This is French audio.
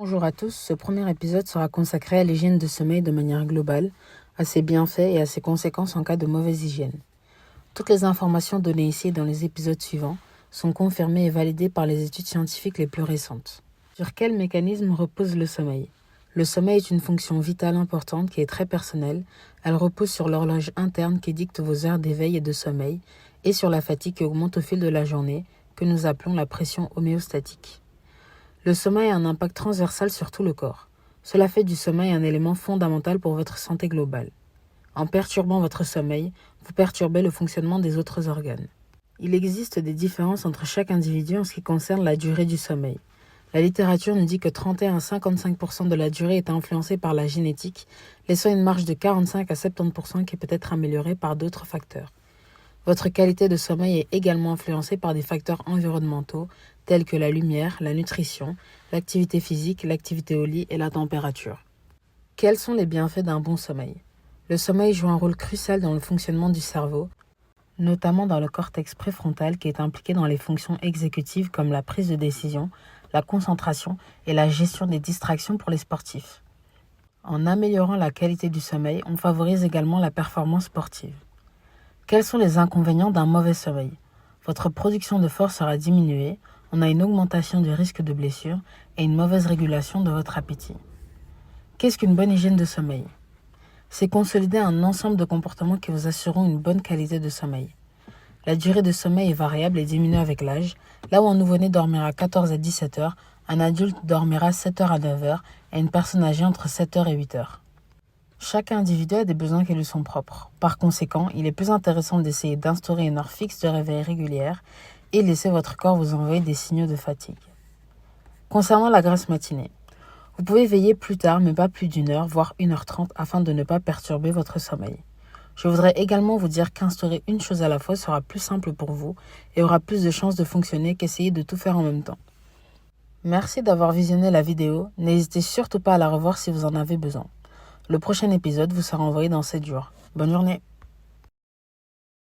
Bonjour à tous, ce premier épisode sera consacré à l'hygiène de sommeil de manière globale, à ses bienfaits et à ses conséquences en cas de mauvaise hygiène. Toutes les informations données ici et dans les épisodes suivants sont confirmées et validées par les études scientifiques les plus récentes. Sur quel mécanisme repose le sommeil ? Le sommeil est une fonction vitale importante qui est très personnelle. Elle repose sur l'horloge interne qui dicte vos heures d'éveil et de sommeil et sur la fatigue qui augmente au fil de la journée, que nous appelons la pression homéostatique. Le sommeil a un impact transversal sur tout le corps. Cela fait du sommeil un élément fondamental pour votre santé globale. En perturbant votre sommeil, vous perturbez le fonctionnement des autres organes. Il existe des différences entre chaque individu en ce qui concerne la durée du sommeil. La littérature nous dit que 31 à 55% de la durée est influencée par la génétique, laissant une marge de 45 à 70% qui peut être améliorée par d'autres facteurs. Votre qualité de sommeil est également influencée par des facteurs environnementaux tels que la lumière, la nutrition, l'activité physique, l'activité au lit et la température. Quels sont les bienfaits d'un bon sommeil ? Le sommeil joue un rôle crucial dans le fonctionnement du cerveau, notamment dans le cortex préfrontal qui est impliqué dans les fonctions exécutives comme la prise de décision, la concentration et la gestion des distractions pour les sportifs. En améliorant la qualité du sommeil, on favorise également la performance sportive. Quels sont les inconvénients d'un mauvais sommeil ? Votre production de force sera diminuée, on a une augmentation du risque de blessure et une mauvaise régulation de votre appétit. Qu'est-ce qu'une bonne hygiène de sommeil ? C'est consolider un ensemble de comportements qui vous assureront une bonne qualité de sommeil. La durée de sommeil est variable et diminue avec l'âge. Là où un nouveau-né dormira 14 à 17 heures, un adulte dormira 7 heures à 9 heures et une personne âgée entre 7 heures et 8 heures. Chaque individu a des besoins qui lui sont propres. Par conséquent, il est plus intéressant d'essayer d'instaurer une heure fixe de réveil régulière et laisser votre corps vous envoyer des signaux de fatigue. Concernant la grasse matinée, vous pouvez veiller plus tard, mais pas plus d'1 heure, voire 1h30, afin de ne pas perturber votre sommeil. Je voudrais également vous dire qu'instaurer une chose à la fois sera plus simple pour vous et aura plus de chances de fonctionner qu'essayer de tout faire en même temps. Merci d'avoir visionné la vidéo, n'hésitez surtout pas à la revoir si vous en avez besoin. Le prochain épisode vous sera envoyé dans 7 jours. Bonne journée!